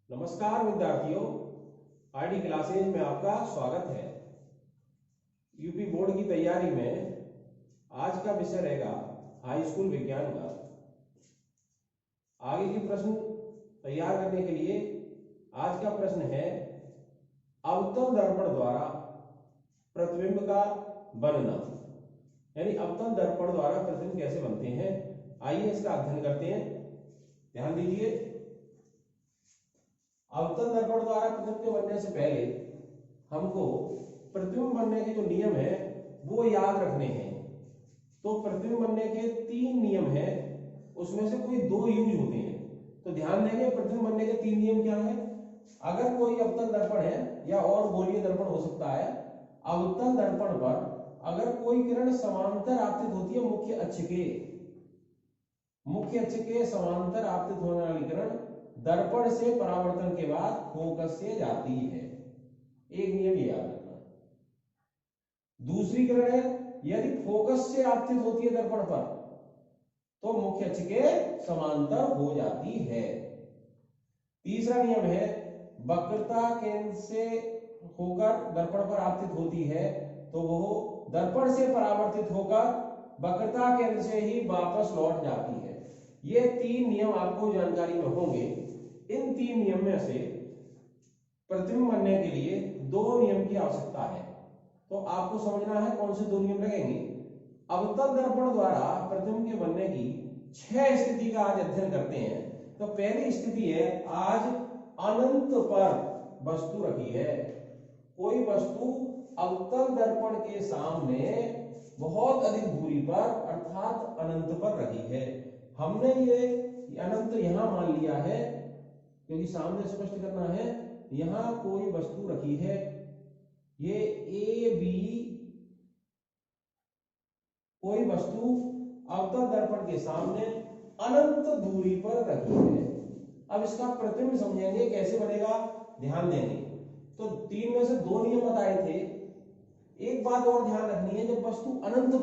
नमस्कार विद्यार्थियों, ID classes में आपका स्वागत है। यूपी बोर्ड की तैयारी में आज का विषय रहेगा हाई स्कूल विज्ञान का। आगे के प्रश्न तैयार करने के लिए आज का प्रश्न है अवतल दर्पण द्वारा प्रतिबिंब का बनना, यानी अवतल दर्पण द्वारा प्रतिबिंब कैसे बनते हैं। आइए इसका अध्ययन करते हैं। ध्यान दीजिए, अवतल दर्पण द्वारा प्रतिबिंब के बनने से पहले हमको प्रतिबिंब बनने के जो नियम है वो याद रखने हैं। तो प्रतिबिंब बनने के 3 नियम हैं, उसमें से कोई 2 यूज होते हैं। तो ध्यान देंगे, प्रतिबिंब बनने के 3 नियम क्या है। अगर कोई अवतल दर्पण है या और गोलीय दर्पण हो सकता है, अवतल दर्पण पर अगर कोई किरण समांतर आपतित होती है मुख्य अक्ष के समांतर आपतित होने वाली किरण दर्पण से परावर्तन के बाद फोकस से जाती है। एक नियम ये याद रखना। दूसरी किरण है, यदि फोकस से आपतित होती है दर्पण पर तो मुख्य अक्ष के समांतर हो जाती है। तीसरा नियम है, वक्रता केंद्र से होकर दर्पण पर आपतित होती है तो वह दर्पण से परावर्तित होकर वक्रता केंद्र से ही वापस लौट जाती है। ये 3 नियम आपको जानकारी में होंगे। इन 3 नियम में से प्रतिबिंब बनने के लिए 2 नियम की आवश्यकता है। तो आपको समझना है कौन से 2 नियम लगेंगे। अवतल दर्पण द्वारा प्रतिबिंब के बनने की 6 स्थिति का आज अध्ययन करते हैं। तो पहली स्थिति है, आज अनंत पर वस्तु रखी है। कोई वस्तु अवतल दर्पण के सामने बहुत अधिक दूरी पर अर्थात अनंत पर रखी है। हमने ये अनंत यहां मान लिया है क्योंकि सामने स्पष्ट करना है। यहां कोई वस्तु रखी है, ये ए बी कोई वस्तु अवतल दर्पण के सामने अनंत दूरी पर रखी है। अब इसका प्रतिबिंब समझेंगे कैसे बनेगा, ध्यान देंगे। तो 3 में से 2 नियम बताए थे। एक बात और ध्यान रखनी है, जब वस्तु अनंत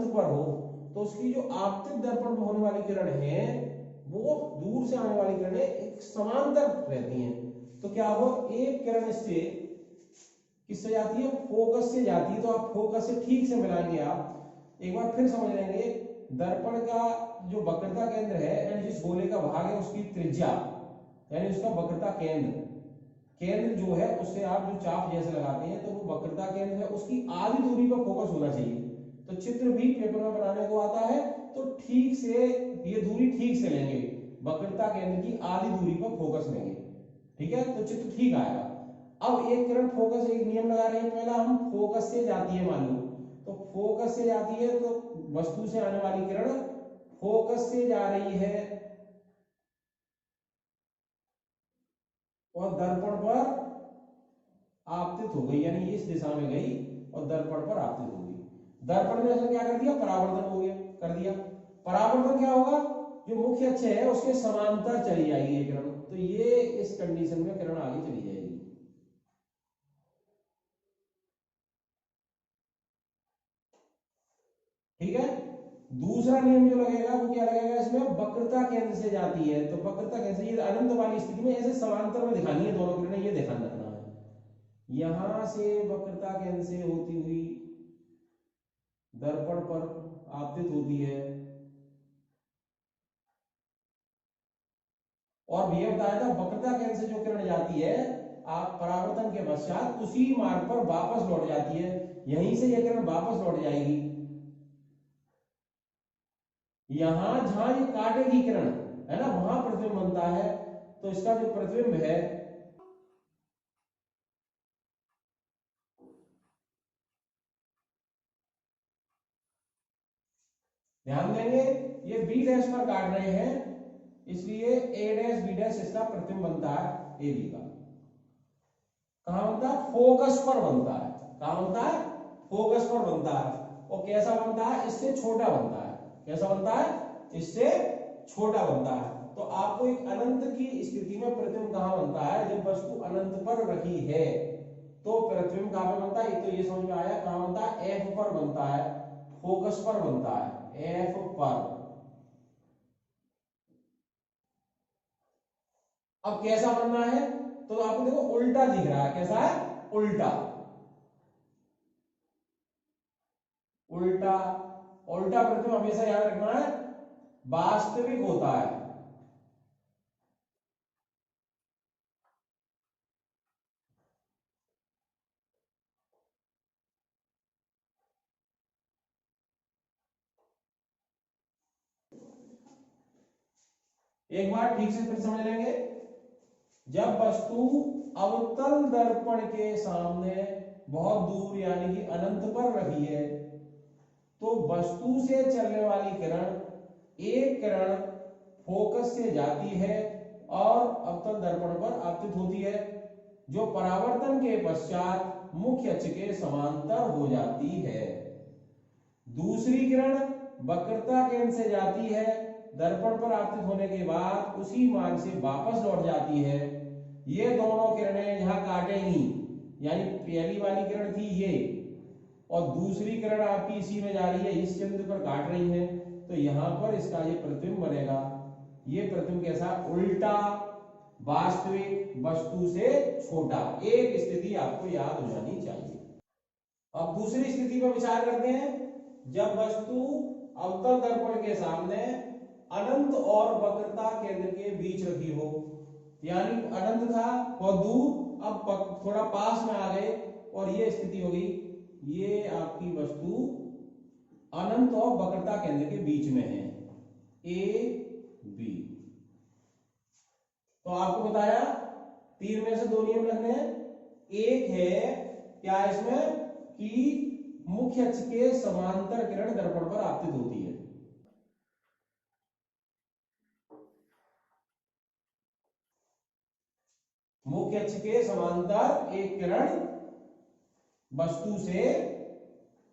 पर हो तो उसकी जो आपतित दर्पण में होने वाली किरण है वो दूर से आने वाली किरणें एक समांतर रहती हैं। तो क्या हो, एक किरण इससे किससे जाती है, फोकस से जाती है। तो आप फोकस से ठीक से मिलाएंगे। आप एक बार फिर समझ लेंगे, दर्पण का जो वक्रता केंद्र है यानी जिस गोले का भाग है उसकी त्रिज्या यानी उसका वक्रता केंद्र जो है उससे आप जो चाप जैसे लगाते हैं तो वो वक्रता केंद्र है, उसकी आधी दूरी पर फोकस होना चाहिए। तो चित्र भी पेपर में बनाने को आता है तो ठीक से ये दूरी ठीक से लेंगे, वक्रता केंद्र की आधी दूरी पर फोकस लेंगे। ठीक है, तो चित्र ठीक आएगा। अब एक किरण फोकस, एक नियम लगा रहे हैं। पहला हम फोकस से जाती है, मान लो तो फोकस से जाती है तो वस्तु से आने वाली किरण फोकस से जा रही है और दर्पण पर आपतित हो गई, यानी इस दिशा में गई और दर्पण पर आपतित हो गई। दर्पण ने ऐसा क्या कर दिया, परावर्तन हो गया कर दिया। परावर्तन क्या होगा, जो मुख्य अक्ष है उसके समांतर चली जाएगी ये किरण। तो ये इस कंडीशन में किरण आगे चली जाएगी। ठीक है, दूसरा नियम जो लगेगा वो क्या लगेगा, इसमें वक्रता केंद्र से जाती है। तो वक्रता केंद्र से, ये अनंत वाली स्थिति में ऐसे समांतर में दिखानी है दोनों किरणें, ये ध्यान रखना है। यहां से वक्रता केंद्र से होती हुई दर्पण पर आपतित होती है और भैया बताया था वक्रता केंद्र से जो किरण जाती है आप परावर्तन के पश्चात उसी मार्ग पर वापस लौट जाती है। यहीं से यह किरण वापस लौट जाएगी। यहां जहां ये काटेगी किरण है ना, वहां प्रतिबिंब बनता है। तो इसका जो प्रतिबिंब है ध्यान देंगे, ये बी डैश पर काट रहे हैं इसलिए ए डैश बी डैश इसका प्रतिबिंब बनता है ए बी का। कहां बनता है, फोकस पर बनता है। कहां बनता है, फोकस पर बनता है। और कैसा बनता है, इससे छोटा बनता है। कैसा बनता है, इससे छोटा बनता है। तो आपको एक अनंत की स्थिति में प्रतिबिंब कहां बनता है, जब वस्तु अनंत पर रखी है तो प्रतिबिंब कहां पर बनता है। तो ये समझ में आया, कहां बनता है, एफ पर बनता है, फोकस पर बनता है, एफ पर। अब कैसा बनना है, तो आपको देखो उल्टा दिख रहा है, कैसा है, उल्टा। उल्टा, उल्टा प्रतिबिंब हमेशा याद रखना है वास्तविक होता है। एक बार ठीक से फिर समझ लेंगे। जब वस्तु अवतल दर्पण के सामने बहुत दूर यानी कि अनंत पर रखी है, तो वस्तु से चलने वाली किरण, एक किरण फोकस से जाती है और अवतल दर्पण पर आपतित होती है, जो परावर्तन के पश्चात मुख्य अक्ष के समांतर हो जाती है। दूसरी किरण वक्रता केंद्र से जाती है, दर्पण पर आपतित होने के बाद उसी मार्ग से वापस लौट जाती है। ये दोनों किरणें यहां काटेंगी, यानी पहली वाली किरण थी ये, और दूसरी किरण आपकी इसी में जा रही है, इस केंद्र पर काट रही है, तो यहां पर इसका ये प्रतिबिंब बनेगा। ये प्रतिबिंब कैसा, उल्टा, वास्तविक, वस्तु से छोटा। एक स्थिति आपको याद हो जानी चाहिए। अब दूसरी स्थिति पर विचार करते हैं। जब वस्तु अवतल दर्पण के सामने अनंत और वक्रता केंद्र के बीच रखी हो, यानी अनंत था बहुत दूर, अब थोड़ा पास में आ गए, और ये स्थिति होगी, ये आपकी वस्तु अनंत और वक्रता केंद्र के बीच में है, ए बी। तो आपको बताया 3 में से 2 नियम लगने हैं। एक है क्या इसमें कि मुख्य अक्ष के समांतर किरण दर्पण पर आपतित होती है। मुख्य अक्ष के समांतर एक किरण वस्तु से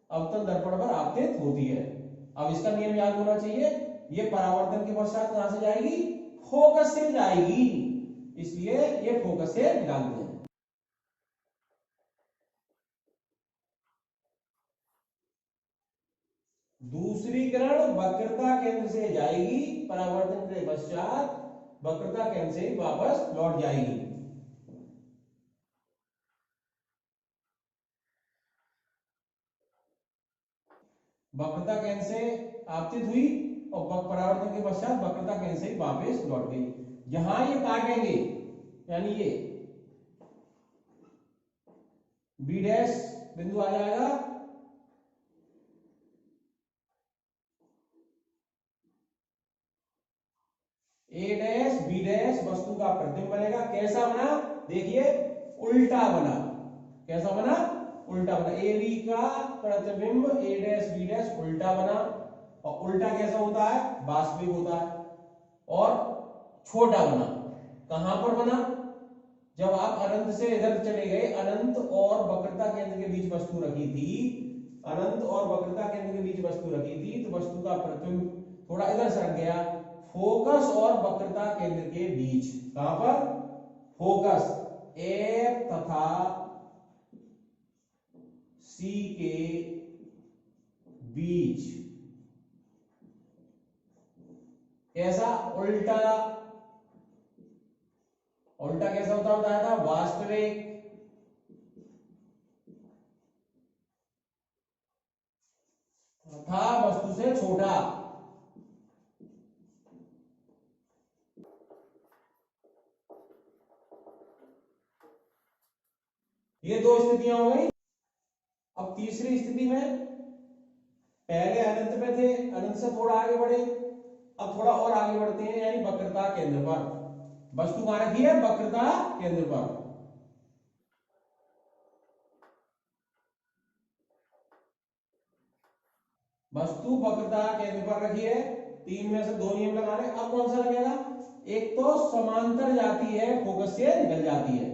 अवतल दर्पण पर आपतित होती है। अब इसका नियम याद होना चाहिए, ये परावर्तन के पश्चात कहां से जाएगी, फोकस से जाएगी, इसलिए ये फोकस से निकालते हैं। दूसरी किरण वक्रता केंद्र से जाएगी, परावर्तन के पश्चात वक्रता केंद्र से वापस लौट जाएगी। वक्रता केंद्र से आपतित हुई और परावर्तन के पश्चात वक्रता केंद्र से वापस लौट गई। जहां ये काटेंगे, यानी ये बी डैश बिंदु आ जाएगा, ए डैश बी डैश वस्तु का प्रतिबिंब बनेगा। कैसा बना, देखिए उल्टा बना। कैसा बना, उल्टा बना। ए बी का प्रतिबिंब ए डैश बी डैश उल्टा बना, और उल्टा कैसा होता है, वास्तविक होता है, और छोटा बना। कहां पर बना, जब आप अनंत से इधर चले गए, अनंत और वक्रता केंद्र के बीच वस्तु रखी थी, अनंत और वक्रता केंद्र के बीच वस्तु रखी थी, तो वस्तु का प्रतिबिंब थोड़ा इधर सरक गया, फोकस और वक्रता केंद्र के बीच। कहां पर, फोकस ए तथा सी के बीच। कैसा, उल्टा। उल्टा कैसा होता बताया था, वास्तविक, तथा वस्तु से छोटा। ये 2 स्थितियां हो गई। अब तीसरी स्थिति में, पहले अनंत पे थे, अनंत से थोड़ा आगे बढ़े, अब थोड़ा और आगे बढ़ते हैं, यानी वक्रता केंद्र पर। वस्तु कहां रखी है, वक्रता केंद्र पर। वस्तु वक्रता केंद्र पर रखी है, 3 में से 2 नियम लगाने। अब कौन सा लगेगा, एक तो समांतर जाती है, फोकस से निकल जाती है।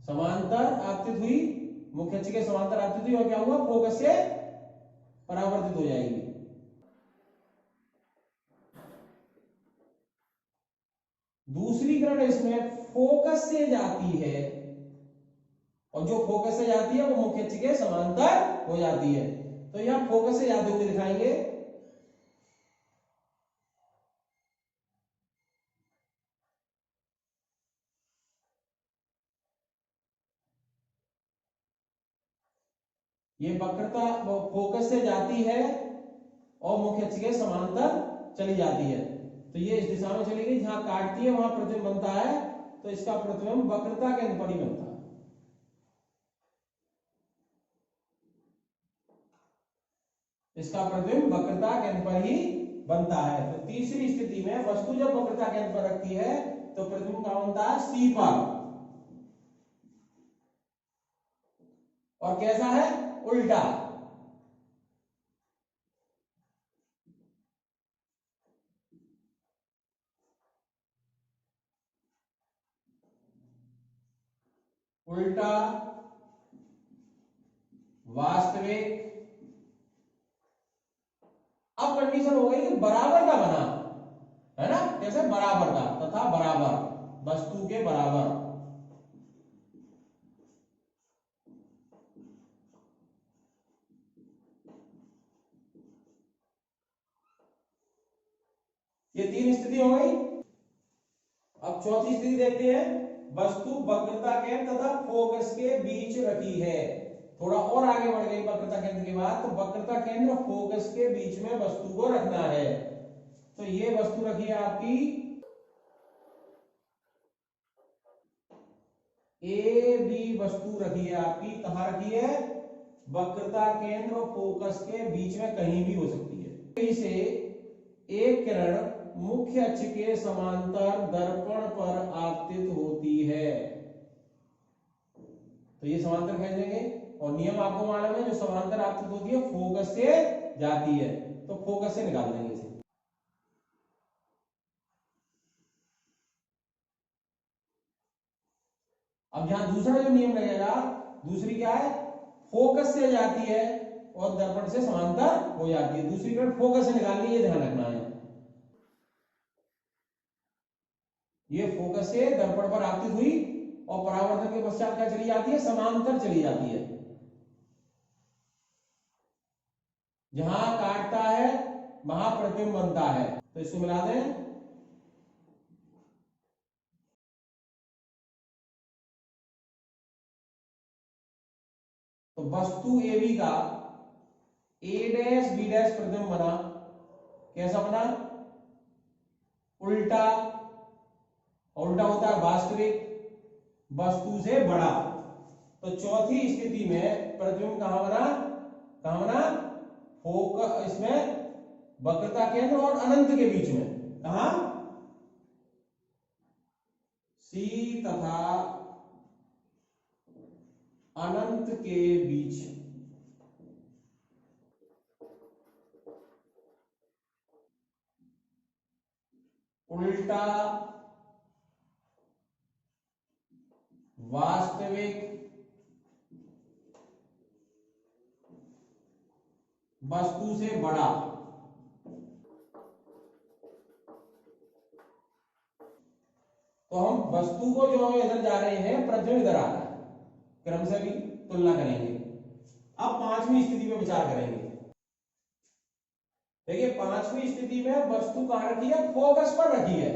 समांतर आपतित हुई, मुख्य अक्ष के समांतर आपतित हुई, और क्या हुआ, फोकस से परावर्तित हो जाएगी। दूसरी किरण इसमें फोकस से जाती है, और जो फोकस से जाती है वो मुख्य अक्ष के समांतर हो जाती है। तो यहां फोकस से याद होंगे दिखाएंगे। ये वक्रता फोकस से जाती है और मुख्य अक्ष के समांतर चली जाती है, तो ये इस दिशा में चली गई, जहां काटती है वहां प्रतिबिंब बनता है, तो इसका प्रतिबिंब वक्रता केंद्र पर ही बनता है। इसका प्रतिबिंब वक्रता केंद्र पर ही बनता है। तो तीसरी स्थिति में वस्तु जब वक्रता केंद्र पर रखती है तो प्रतिबिंब कहां बनता है? सी पर। और कैसा है? उल्टा। उल्टा वास्तविक। अब कंडीशन हो गई कि बराबर का बना, है ना? कैसे? बराबर का तथा बराबर, वस्तु के बराबर। ये तीन स्थिति हो गई। अब चौथी स्थिति देखते हैं। वस्तु वक्रता केंद्र तथा फोकस के बीच रखी है। थोड़ा और आगे बढ़ गई वक्रता केंद्र के बाद, तो वक्रता केंद्र फोकस के बीच में वस्तु को रखना है। तो ये वस्तु रखी है आपकी ए बी, वस्तु रखी है आपकी कहां रखी है? वक्रता केंद्र और फोकस के बीच में कहीं भी हो सकती है। इसे एक किरण मुख्य अक्ष के समांतर दर्पण पर आपतित होती है। तो ये समांतर खींचेंगे और नियम आपको मालूम है, जो समांतर आपतित होती है फोकस से जाती है, तो फोकस से निकाल देंगे इसे। अब यहां दूसरा जो नियम लगेगा, दूसरी क्या है? फोकस से जाती है और दर्पण से समांतर हो जाती है। दूसरी किरण फोकस से निकालनी है, ध्यान रखना है। ये फोकस से दर्पण पर आपतित हुई और परावर्तन के पश्चात क्या चली जाती है? समांतर चली जाती है। जहां काटता है वहां प्रतिबिंब बनता है, तो इसको मिला दें। तो वस्तु ए बी का ए डैश बी डैश प्रतिबिंब बना। कैसा बना? उल्टा। उल्टा होता है वास्तविक, वस्तु से बड़ा। तो चौथी स्थिति में प्रतिबिंब कहां बना? कहां बना? फोकस, इसमें वक्रता केंद्र और अनंत के बीच में। कहां? सी तथा अनंत के बीच। उल्टा वास्तविक, वस्तु से बड़ा। तो हम वस्तु को जो हम इधर जा रहे हैं, प्रतिबिंब इधर आ रहा है, क्रम से भी तुलना करेंगे। अब पांचवी स्थिति में विचार करेंगे। देखिए पांचवी स्थिति में वस्तु कहां रखी है? फोकस पर रखी है।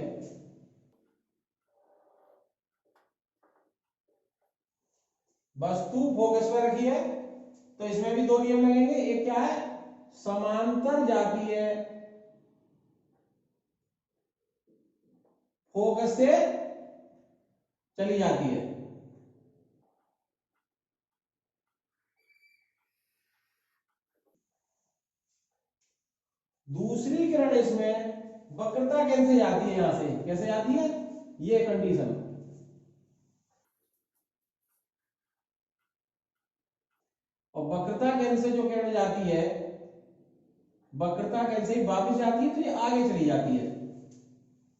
वस्तु फोकस पर रखी है, तो इसमें भी दो नियम लगेंगे। एक क्या है? समांतर जाती है, फोकस से चली जाती है। दूसरी किरण इसमें वक्रता केंद्र से जाती है, यहां से कैसे जाती है? ये कंडीशन। और वक्रता केंद्र से जो किरण जाती है, वक्रता केंद्र से वापस जाती है, तो ये आगे चली जाती है।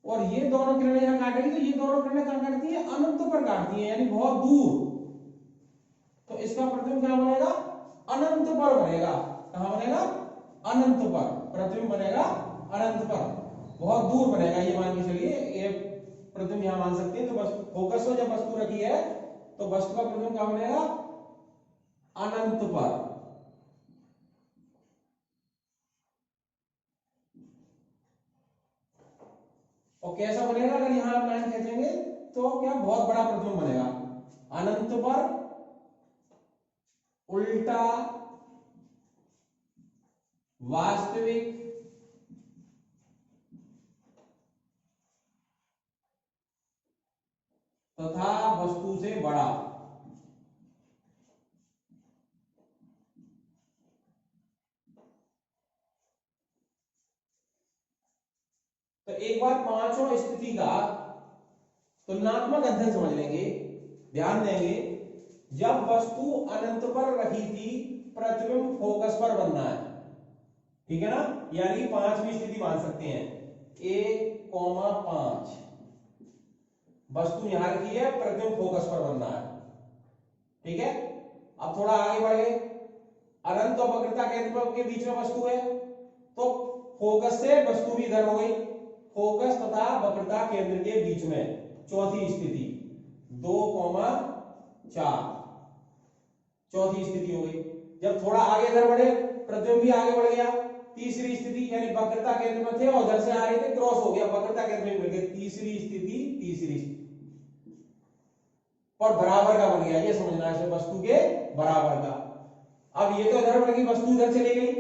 और ये दोनों किरणें यहां काटेगी, तो ये दोनों किरणें कहां काटती है? अनंत पर काटती है, यानी बहुत दूर। तो इसका प्रतिबिंब क्या बनेगा? अनंत पर बनेगा। कहां बनेगा? अनंत पर। प्रतिबिंब बनेगा अनंत पर, बहुत दूर बनेगा। ये मान के चलिए, ये प्रतिबिंब यहां मान सकते हैं। तो बस फोकस पर जब वस्तु रखी है, तो वस्तु का प्रतिबिंब क्या बनेगा? अनंत पर। कैसा बनेगा, अगर यहां आप लाइन खींचेंगे तो क्या बहुत बड़ा प्रतिबिंब बनेगा। अनंत पर उल्टा वास्तविक तथा वस्तु से बड़ा। तो एक बार पांचों स्थिति का तुलनात्मक अध्ययन समझ लेंगे, ध्यान देंगे। जब वस्तु अनंत पर रखी थी, प्रतिबिंब फोकस पर बनना है, ठीक है ना। यानी 5वीं स्थिति मान सकते हैं 1,5 वस्तु यहां रखी है, प्रतिबिंब फोकस पर बनना है, ठीक है। अब थोड़ा आगे बढ़ गए, अनंत और वक्रता केंद्र के बीच में वस्तु है, तो फोकस से वस्तु भी इधर हो गई, फोकस तथा वक्रता केंद्र के बीच में चौथी स्थिति 2,4 चौथी स्थिति हो गई। जब थोड़ा आगे इधर बढ़े, प्रतिबिंब भी आगे बढ़ गया, तीसरी स्थिति यानी वक्रता केंद्र में थे और उधर से आ रहे थे, क्रॉस हो गया, वक्रता केंद्र में मिल गया, तीसरी स्थिति और बराबर का बन गया, ये समझना है, वस्तु के बराबर का। अब ये तो इधर बढ़ गई, वस्तु इधर चली गई,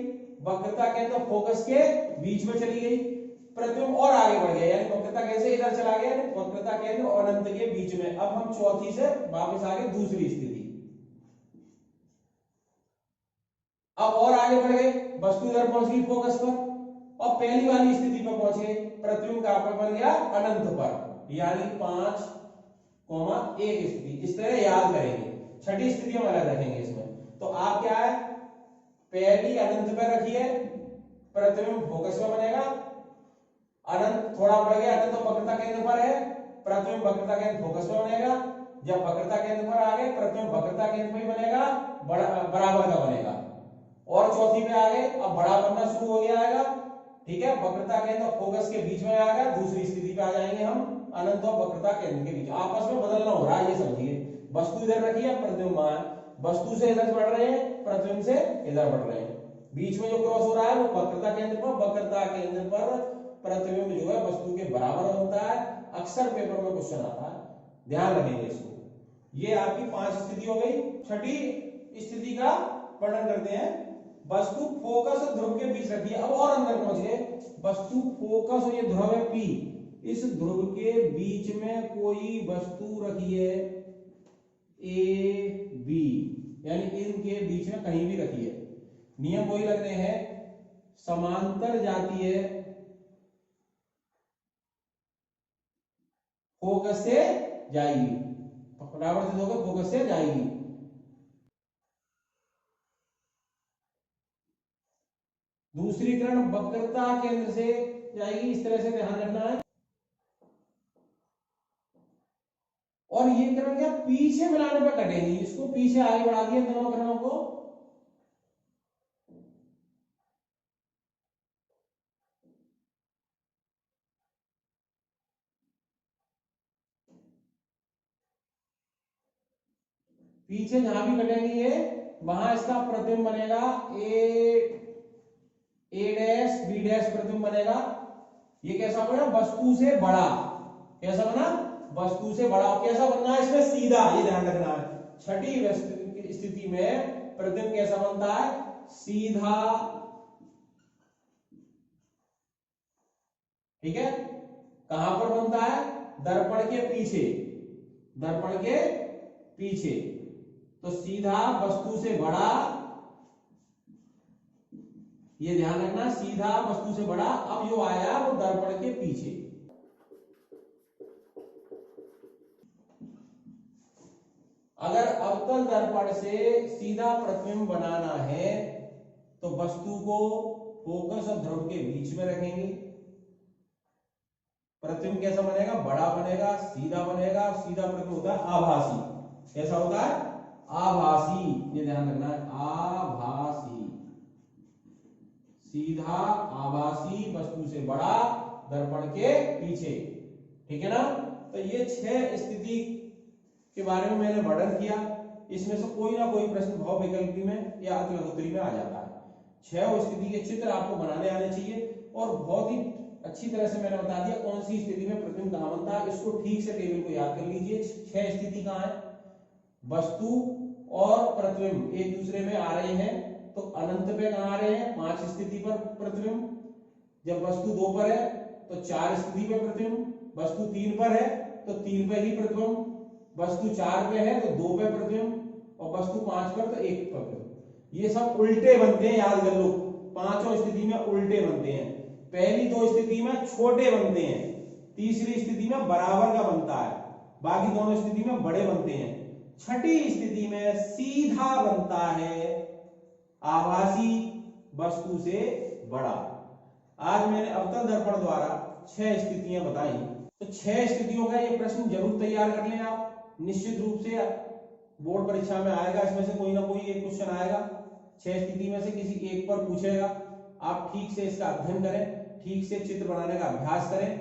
वक्रता केंद्र फोकस के बीच में चली गई, प्रतिबिंब और आगे बढ़ गया, यानी वक्रता केंद्र से इधर चला गया, वक्रता केंद्र और अनंत के बीच में। अब हम चौथी से वापस आ गए दूसरी स्थिति। अब और आगे बढ़ गए, वस्तु इधर पहुंच गई फोकस पर, और पहली वाली स्थिति पर पहुंच गए, प्रतिबिंब कहां पर बन गया, अनंत पर, यानी 5,1 स्थिति। इस तरह याद करेंगे, छठी स्थिति हम अलग रखेंगे इसमें। तो आप क्या है, पहली अनंत पर रखिए, प्रतिबिंब फोकस में बनेगा, अनंत थोड़ा बढ़ गया, अनंत तो वक्रता केंद्र पर है, प्रतिबिंब वक्रता केंद्र फोकस में बनेगा। जब वक्रता केंद्र पर आ गए, प्रतिबिंब वक्रता केंद्र में ही बनेगा, बराबर का बनेगा। और चौथी पे आ गए, अब बड़ा बनना शुरू हो गया है, ठीक है, वक्रता केंद्र फोकस के बीच में आ गया, दूसरी स्थिति पे आ जाएंगे हम, अनंत और वक्रता केंद्र के बीच आपस में बदलना हो रहा है, ये समझिए। वस्तु इधर रखी है, प्रतिबिंब वस्तु से इधर बढ़ रहे हैं, प्रतिबिंब से इधर बढ़ रहे हैं, बीच में जो क्रॉस हो रहा है वो वक्रता केंद्र पर, वक्रता केंद्र पर प्रतिबिंब जो है वस्तु के बराबर बनता है। अक्सर पेपर में क्वेश्चन आता है, ध्यान रखेंगे इसको। ये आपकी 5 स्थिति हो गई। छठी स्थिति का वर्णन करते हैं, वस्तु फोकस और ध्रुव के बीच रखी है। अब और अंदर पहुंच गए, वस्तु फोकस और ये ध्रुव है P, इस ध्रुव के बीच में कोई वस्तु रखी है A B, यानी इनके बीच में कहीं भी रखी है। नियम वही लग रहे हैं, समांतर जाती है फोकस से जाएगी, परावर्तित होकर फोकस से जाएगी। दूसरी किरण वक्रता केंद्र से जाएगी, इस तरह से ध्यान रखना है। और ये किरण क्या पीछे मिलाने पर कटेंगी, इसको पीछे आगे बढ़ा दिया दोनों किरणों को, पीछे जहां भी कटेंगी ये, वहां इसका प्रतिबिंब बनेगा ए डैश बी डैश प्रतिबिंब बनेगा। ये कैसा बना, वस्तु से बड़ा, कैसा बना, वस्तु से बड़ा। कैसा बनना है इसमें, सीधा, ये ध्यान रखना है। छठी स्थिति में प्रतिबिंब कैसा बनता है, सीधा, ठीक है। कहां पर बनता है, दर्पण के पीछे, दर्पण के पीछे, तो सीधा वस्तु से बड़ा, ये ध्यान रखना, सीधा वस्तु से बड़ा। अब जो आया वो दर्पण के पीछे। अगर अवतल दर्पण से सीधा प्रतिबिंब बनाना है तो वस्तु को फोकस और ध्रुव के बीच में रखेंगे, प्रतिबिंब कैसा बनेगा, बड़ा बनेगा, सीधा बनेगा। सीधा प्रतिबिंब होता है आभासी, कैसा होता है, आभासी, ये ध्यान रखना है, आभासी, सीधा आभासी, वस्तु से बड़ा, दर्पण के पीछे, ठीक है ना। तो ये 6 स्थिति के बारे में मैंने वर्णन किया। इसमें से कोई ना कोई प्रश्न भाव विकल्पी में या अतिलघुत्री में आ जाता है। 6 स्थिति के चित्र आपको बनाने आने चाहिए और बहुत ही अच्छी तरह से मैंने बता दिया कौन सी स्थिति में प्रतिबिंब कहां बनता है। इसको ठीक से टेबल को याद कर लीजिए। 6 स्थिति कहां है, वस्तु और प्रतिबिंब एक दूसरे में आ रहे हैं तो अनंत पे कहां आ रहे हैं, 5 स्थिति पर प्रतिबिंब। जब वस्तु 2 पर है तो 4 स्थिति पे प्रतिबिंब, वस्तु 3 पर है तो 3 पे ही प्रतिबिंब, वस्तु 4 पे है तो 2 पे प्रतिबिंब और वस्तु 5 पर तो 1 पर प्रतिबिंब। ये सब उल्टे बनते हैं, याद कर लो। पांचों स्थिति में उल्टे बनते हैं। पहली 2 स्थिति में छोटे बनते हैं, तीसरी स्थिति में बराबर का बनता है, बाकी दोनों स्थिति में बड़े बनते हैं। छठी स्थिति में सीधा बनता है आभासी वस्तु से बड़ा। आज मैंने अवतल दर्पण द्वारा 6 स्थितियां बताई, तो 6 स्थितियों का ये प्रश्न जरूर तैयार कर लें आप। निश्चित रूप से बोर्ड परीक्षा में आएगा, इसमें से कोई ना कोई एक क्वेश्चन आएगा, 6 स्थिति में से किसी एक पर पूछेगा। आप ठीक से इसका अध्ययन करें, ठीक से चित्र बनाने का अभ्यास करें,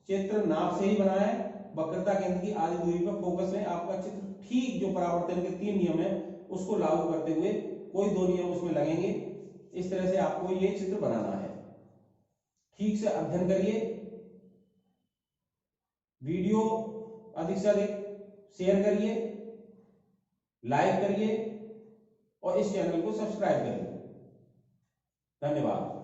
चित्र नाप से ही बनाएं, वक्रता केंद्र की आधी दूरी पर फोकस लें। आपका चित्र ठीक जो परावर्तन के 3 नियम है उसको लागू करते हुए कोई 2 नियम उसमें लगेंगे, इस तरह से आपको ये चित्र बनाना है। ठीक से अध्ययन करिए, वीडियो अधिक से अधिक शेयर करिए, लाइक करिए और इस चैनल को सब्सक्राइब करिए। धन्यवाद।